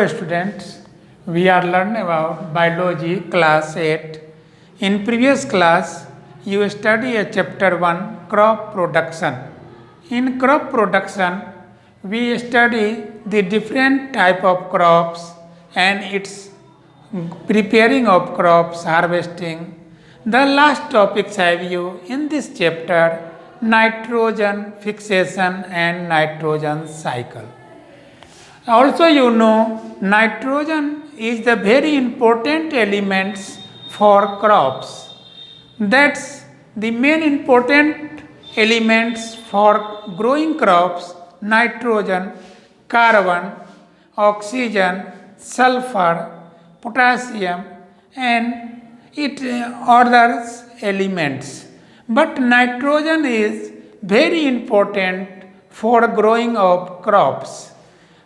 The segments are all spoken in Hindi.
students, we are learning about biology class 8. In previous class, you study a chapter 1 crop production. In crop production, we study the different type of crops and its preparing of crops, harvesting. The last topics have you in this chapter nitrogen fixation and nitrogen cycle. Also you know nitrogen is the very important elements for crops. That's the main important elements for growing crops: nitrogen, carbon, oxygen, sulfur, potassium and it others elements. But nitrogen is very important for growing of crops.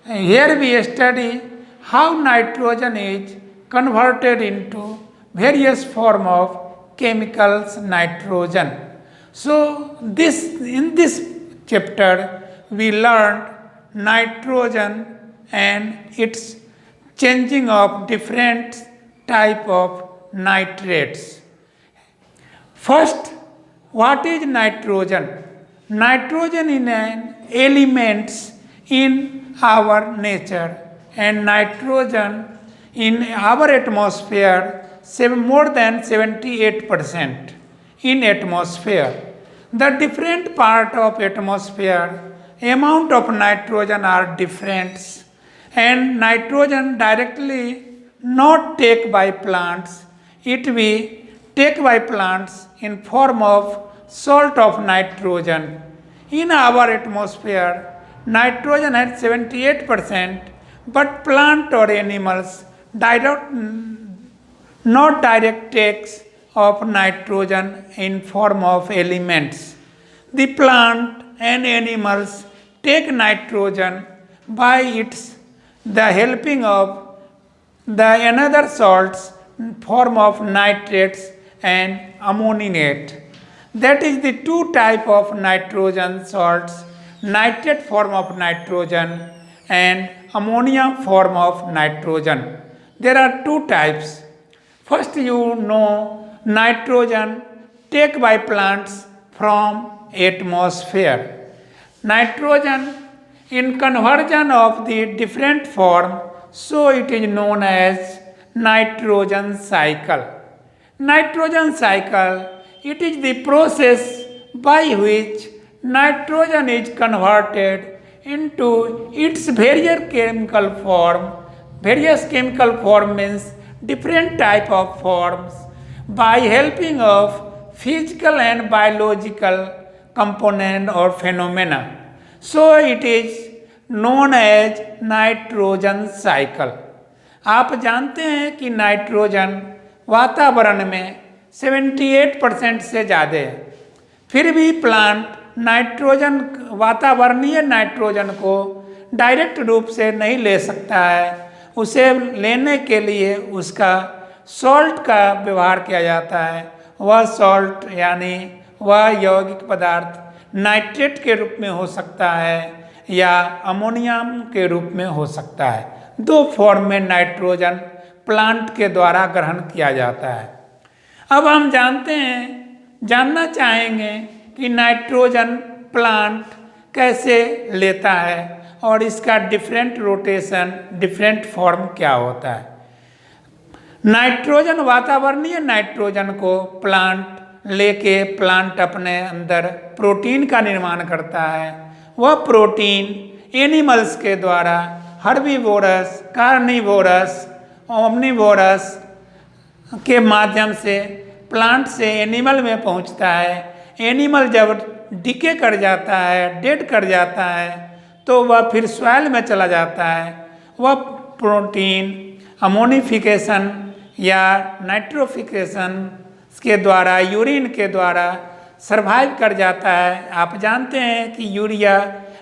Here we study how nitrogen is converted into various form of chemicals nitrogen. So in this chapter we learned nitrogen and its changing of different type of nitrates. First, what is nitrogen? Nitrogen is an element in our nature, and nitrogen in our atmosphere more than 78% in atmosphere. The different part of atmosphere amount of nitrogen are different, and nitrogen directly not take by plants, it we take by plants in form of salt of nitrogen. In our atmosphere nitrogen has 78%, but plant or animals not direct takes of nitrogen in form of elements. The plant and animals take nitrogen by the helping of the another salts form of nitrates and ammoniate. That is the two type of nitrogen salts: nitrate form of nitrogen and ammonia form of nitrogen. There are two types. First you know nitrogen take by plants from atmosphere. Nitrogen in conversion of the different form, so it is known as nitrogen cycle. Nitrogen cycle, it is the process by which nitrogen is converted into its various chemical form. Various chemical form means different type of forms by helping of physical and biological component or phenomena. So it is known as nitrogen cycle. आप जानते हैं कि नाइट्रोजन वातावरण में 78% से ज़्यादा है, फिर भी प्लांट नाइट्रोजन वातावरणीय नाइट्रोजन को डायरेक्ट रूप से नहीं ले सकता है। उसे लेने के लिए उसका सॉल्ट का व्यवहार किया जाता है। वह सॉल्ट यानी वह यौगिक पदार्थ नाइट्रेट के रूप में हो सकता है या अमोनियम के रूप में हो सकता है। दो फॉर्म में नाइट्रोजन प्लांट के द्वारा ग्रहण किया जाता है। अब हम जानना चाहेंगे कि नाइट्रोजन प्लांट कैसे लेता है और इसका डिफरेंट रोटेशन, डिफरेंट फॉर्म क्या होता है। नाइट्रोजन वातावरणीय नाइट्रोजन को प्लांट अपने अंदर प्रोटीन का निर्माण करता है। वह प्रोटीन एनिमल्स के द्वारा हर्बीवोरस, कार्निवोरस, ओमनिवोरस के माध्यम से प्लांट से एनिमल में पहुंचता है। एनिमल जब डिके कर जाता है, डेड कर जाता है, तो वह फिर सॉइल में चला जाता है। वह प्रोटीन अमोनिफिकेशन या नाइट्रोफिकेशन के द्वारा, यूरिन के द्वारा सर्वाइव कर जाता है। आप जानते हैं कि यूरिया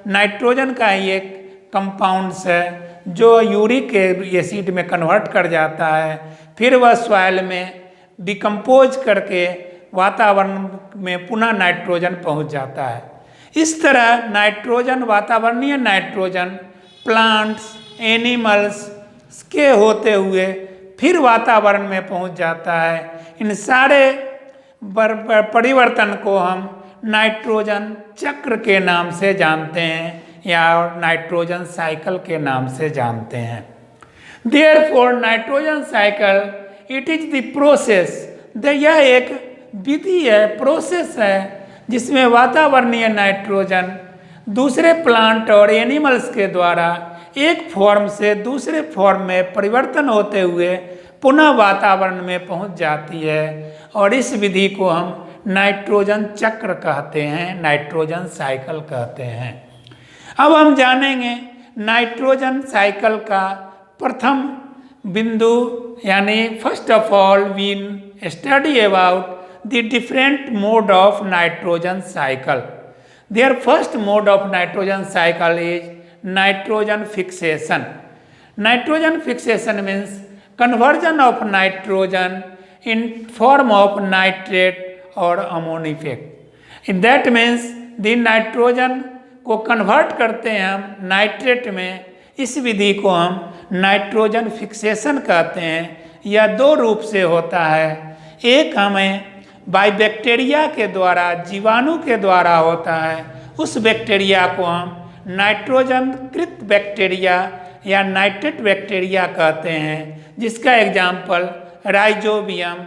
नाइट्रोजन का ही एक कंपाउंड्स है जो यूरिक एसिड में कन्वर्ट कर जाता है, फिर वह सॉइल में डिकम्पोज करके वातावरण में पुनः नाइट्रोजन पहुंच जाता है। इस तरह नाइट्रोजन, वातावरणीय नाइट्रोजन प्लांट्स, एनिमल्स के होते हुए फिर वातावरण में पहुंच जाता है। इन सारे परिवर्तन को हम नाइट्रोजन चक्र के नाम से जानते हैं या नाइट्रोजन साइकिल के नाम से जानते हैं। Therefore, nitrogen cycle it is the process, यह एक विधि है, प्रोसेस है, जिसमें वातावरणीय नाइट्रोजन दूसरे प्लांट और एनिमल्स के द्वारा एक फॉर्म से दूसरे फॉर्म में परिवर्तन होते हुए पुनः वातावरण में पहुंच जाती है और इस विधि को हम नाइट्रोजन चक्र कहते हैं, नाइट्रोजन साइकिल कहते हैं। अब हम जानेंगे नाइट्रोजन साइकिल का प्रथम बिंदु, यानी first of all we study about the different mode of nitrogen cycle. There first mode of nitrogen cycle is nitrogen fixation. Nitrogen fixation means conversion of nitrogen in form of nitrate और अमोनिफिक। That means the नाइट्रोजन को कन्वर्ट करते हैं हम नाइट्रेट में। इस विधि को हम नाइट्रोजन फिक्सेशन कहते हैं। यह दो रूप से होता है, एक हमें बाय बैक्टीरिया के द्वारा, जीवाणु के द्वारा होता है, उस बैक्टीरिया को हम नाइट्रोजन कृत बैक्टीरिया या नाइट्रेट बैक्टीरिया कहते हैं, जिसका एग्जाम्पल राइजोबियम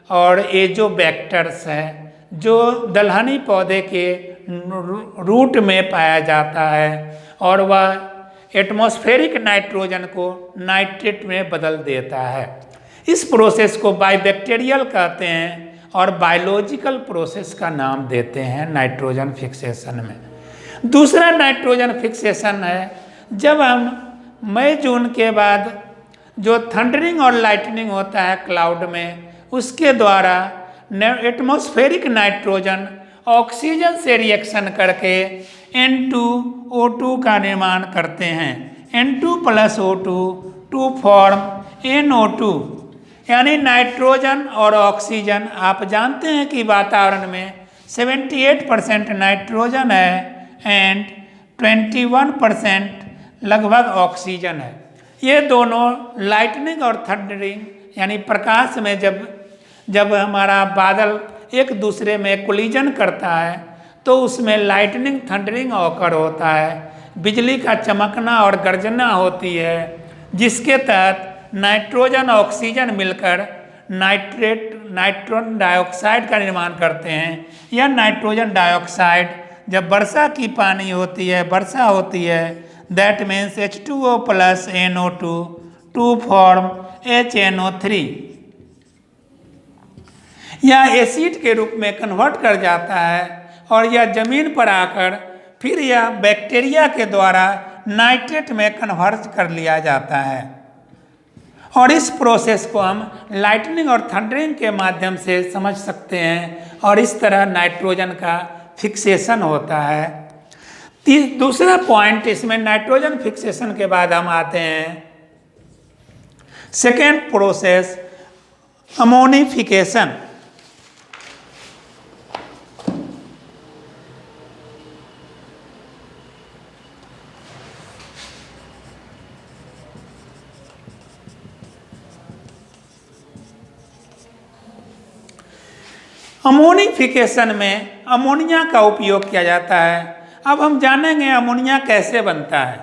और एजोबैक्टर्स है, जो दलहनी पौधे के रूट में पाया जाता है और वह एटमॉस्फेरिक नाइट्रोजन को नाइट्रेट में बदल देता है। इस प्रोसेस को बायबैक्टीरियल कहते हैं और बायोलॉजिकल प्रोसेस का नाम देते हैं नाइट्रोजन फिक्सेशन में। दूसरा नाइट्रोजन फिक्सेशन है जब हम मई जून के बाद जो थंडरिंग और लाइटनिंग होता है क्लाउड में, उसके द्वारा एटमॉस्फेरिक नाइट्रोजन ऑक्सीजन से रिएक्शन करके N2O2 का निर्माण करते हैं। N2 + O2 to form NO2, यानी नाइट्रोजन और ऑक्सीजन। आप जानते हैं कि वातावरण में 78% नाइट्रोजन है एंड 21% लगभग ऑक्सीजन है। ये दोनों लाइटनिंग और थंडरिंग यानी प्रकाश में जब हमारा बादल एक दूसरे में कोलिजन करता है तो उसमें लाइटनिंग थंडरिंग ऑकर होता है, बिजली का चमकना और गर्जना होती है, जिसके तहत नाइट्रोजन ऑक्सीजन मिलकर नाइट्रोजन डाइऑक्साइड का निर्माण करते हैं। यह नाइट्रोजन डाइऑक्साइड जब वर्षा की पानी होती है, वर्षा होती है, that means H2O + NO2 to form HNO3, यह एसिड के रूप में कन्वर्ट कर जाता है और यह जमीन पर आकर फिर यह बैक्टीरिया के द्वारा नाइट्रेट में कन्वर्ट कर लिया जाता है और इस प्रोसेस को हम लाइटनिंग और थंडरिंग के माध्यम से समझ सकते हैं और इस तरह नाइट्रोजन का फिक्सेशन होता है। दूसरा पॉइंट इसमें नाइट्रोजन फिक्सेशन के बाद हम आते हैं सेकेंड प्रोसेस अमोनिफिकेशन। अमोनिफिकेशन में अमोनिया का उपयोग किया जाता है। अब हम जानेंगे अमोनिया कैसे बनता है।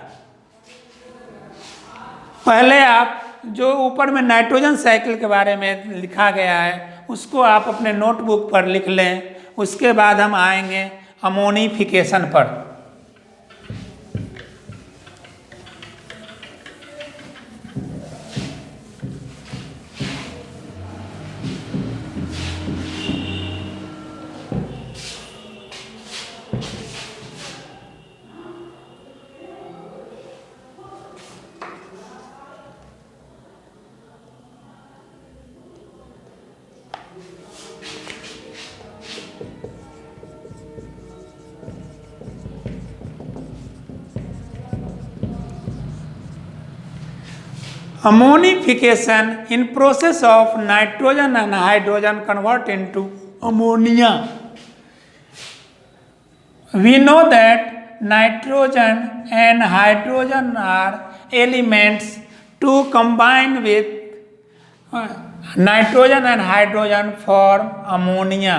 पहले आप जो ऊपर में नाइट्रोजन साइकिल के बारे में लिखा गया है उसको आप अपने नोटबुक पर लिख लें, उसके बाद हम आएंगे अमोनिफिकेशन पर। Ammonification in process of nitrogen and hydrogen convert into ammonia. We know that nitrogen and hydrogen are elements to combine with nitrogen and hydrogen form ammonia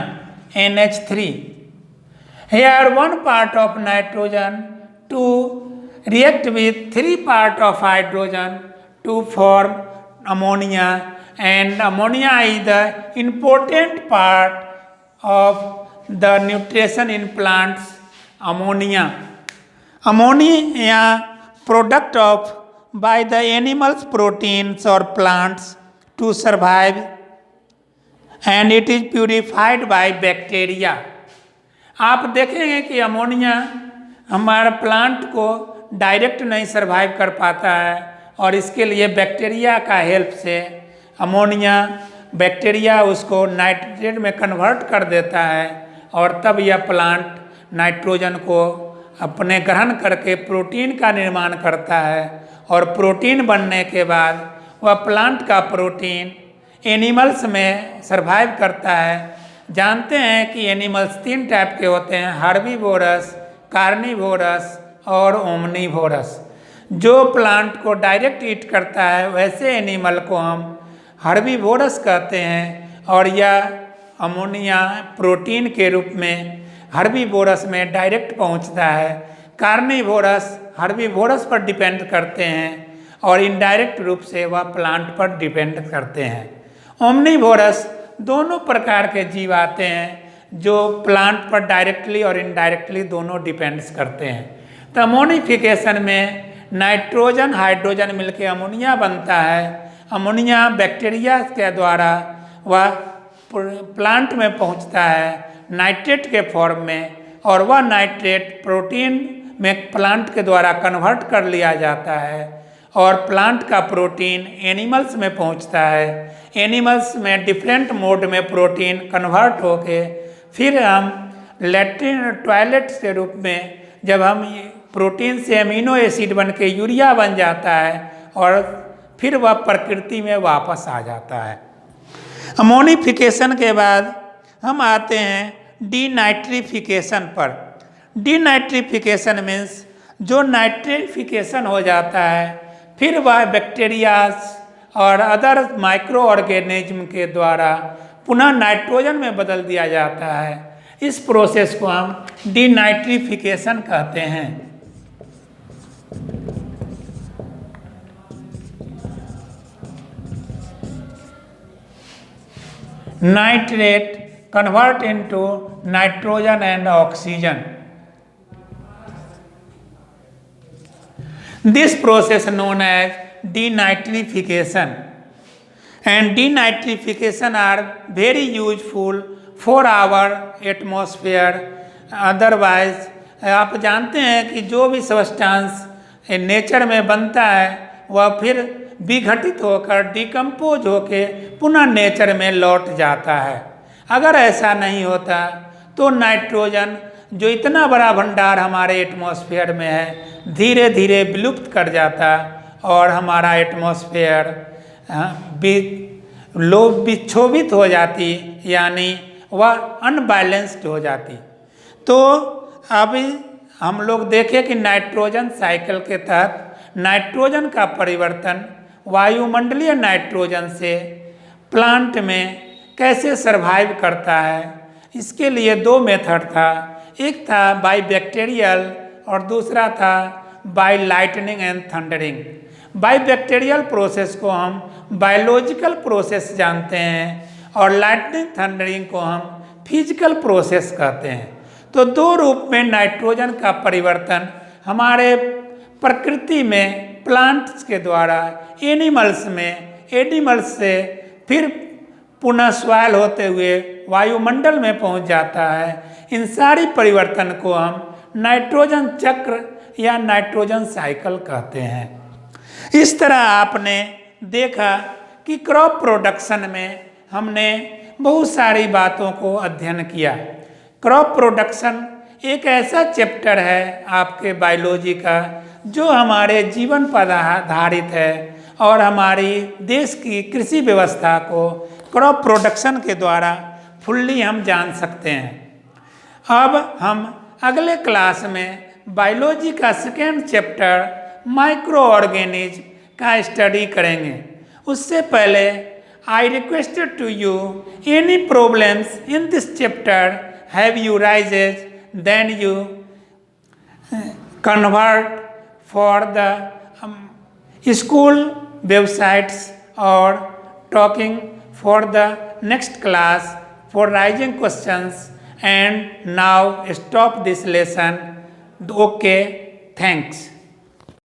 NH3. Here one part of nitrogen to react with 3 part of hydrogen to form ammonia, and ammonia is the important part of the nutrition in plants. Ammonia product of by the animals proteins or plants to survive, and it is purified by bacteria. आप देखेंगे कि अमोनिया हमारे प्लांट को डायरेक्ट नहीं सर्वाइव कर पाता है, और इसके लिए बैक्टीरिया का हेल्प से अमोनिया बैक्टीरिया उसको नाइट्रेट में कन्वर्ट कर देता है, और तब यह प्लांट नाइट्रोजन को अपने ग्रहण करके प्रोटीन का निर्माण करता है, और प्रोटीन बनने के बाद वह प्लांट का प्रोटीन एनिमल्स में सर्वाइव करता है। जानते हैं कि एनिमल्स 3 टाइप के होते हैं, हर्बीवोरस, कार्निवोरस और ओमनीवोरस। जो प्लांट को डायरेक्ट ईट करता है वैसे एनिमल को हम हर्बीवोरस कहते हैं, और यह अमोनिया प्रोटीन के रूप में हर्बीवोरस में डायरेक्ट पहुंचता है। कार्निवोरस हर्बीवोरस पर डिपेंड करते हैं, और इनडायरेक्ट रूप से वह प्लांट पर डिपेंड करते हैं। ओमनीवोरस दोनों प्रकार के जीव आते हैं जो प्लांट पर डायरेक्टली और इनडायरेक्टली दोनों डिपेंड्स करते हैं। तो अमोनिफिकेशन में नाइट्रोजन हाइड्रोजन मिलकर अमोनिया बनता है। अमोनिया बैक्टीरिया के द्वारा वह प्लांट में पहुंचता है नाइट्रेट के फॉर्म में, और वह नाइट्रेट प्रोटीन में प्लांट के द्वारा कन्वर्ट कर लिया जाता है, और प्लांट का प्रोटीन एनिमल्स में पहुंचता है। एनिमल्स में डिफरेंट मोड में प्रोटीन कन्वर्ट होके फिर हम लैट्रिन टॉयलेट के रूप में जब हम प्रोटीन से अमीनो एसिड बन के यूरिया बन जाता है, और फिर वह प्रकृति में वापस आ जाता है। अमोनिफिकेशन के बाद हम आते हैं डीनाइट्रिफिकेशन पर। डीनाइट्रिफिकेशन मीन्स जो नाइट्रिफिकेशन हो जाता है, फिर वह बैक्टीरियाज और अदर माइक्रो ऑर्गेनिज्म के द्वारा पुनः नाइट्रोजन में बदल दिया जाता है। इस प्रोसेस को हम डीनाइट्रिफिकेशन कहते हैं। Nitrate convert into nitrogen and oxygen. This process known as denitrification, and denitrification are very useful for our atmosphere. Otherwise, आप जानते हैं कि जो भी सब्सटेंस नेचर में बनता है वह फिर विघटित होकर डिकम्पोज होके पुनः नेचर में लौट जाता है। अगर ऐसा नहीं होता तो नाइट्रोजन जो इतना बड़ा भंडार हमारे एटमॉस्फेयर में है धीरे धीरे विलुप्त कर जाता, और हमारा एटमॉस्फेयर विक्षोभित हो जाती, यानी वह अनबैलेंस्ड हो जाती। तो अभी हम लोग देखें कि नाइट्रोजन साइकिल के तहत नाइट्रोजन का परिवर्तन वायुमंडलीय नाइट्रोजन से प्लांट में कैसे सरवाइव करता है। इसके लिए 2 मेथड था, एक था बाय बैक्टीरियल और दूसरा था by lightning and thundering. By bacterial process को हम बायोलॉजिकल प्रोसेस जानते हैं, और लाइटनिंग थंडरिंग को हम फिजिकल प्रोसेस कहते हैं। तो 2 रूप में नाइट्रोजन का परिवर्तन हमारे प्रकृति में प्लांट्स के द्वारा एनिमल्स से फिर पुनः सॉइल होते हुए वायुमंडल में पहुंच जाता है। इन सारी परिवर्तन को हम नाइट्रोजन चक्र या नाइट्रोजन साइकिल कहते हैं। इस तरह आपने देखा कि क्रॉप प्रोडक्शन में हमने बहुत सारी बातों को अध्ययन किया। क्रॉप प्रोडक्शन एक ऐसा चैप्टर है आपके बायोलॉजी का जो हमारे जीवन पर आधारित है, और हमारी देश की कृषि व्यवस्था को क्रॉप प्रोडक्शन के द्वारा फुल्ली हम जान सकते हैं। अब हम अगले क्लास में बायोलॉजी का 2nd चैप्टर माइक्रो ऑर्गेनिज्म का स्टडी करेंगे। उससे पहले I requested to you any problems in this chapter have you raises then you convert for the school websites or talking for the next class for rising questions, and now stop this lesson. Okay, thanks.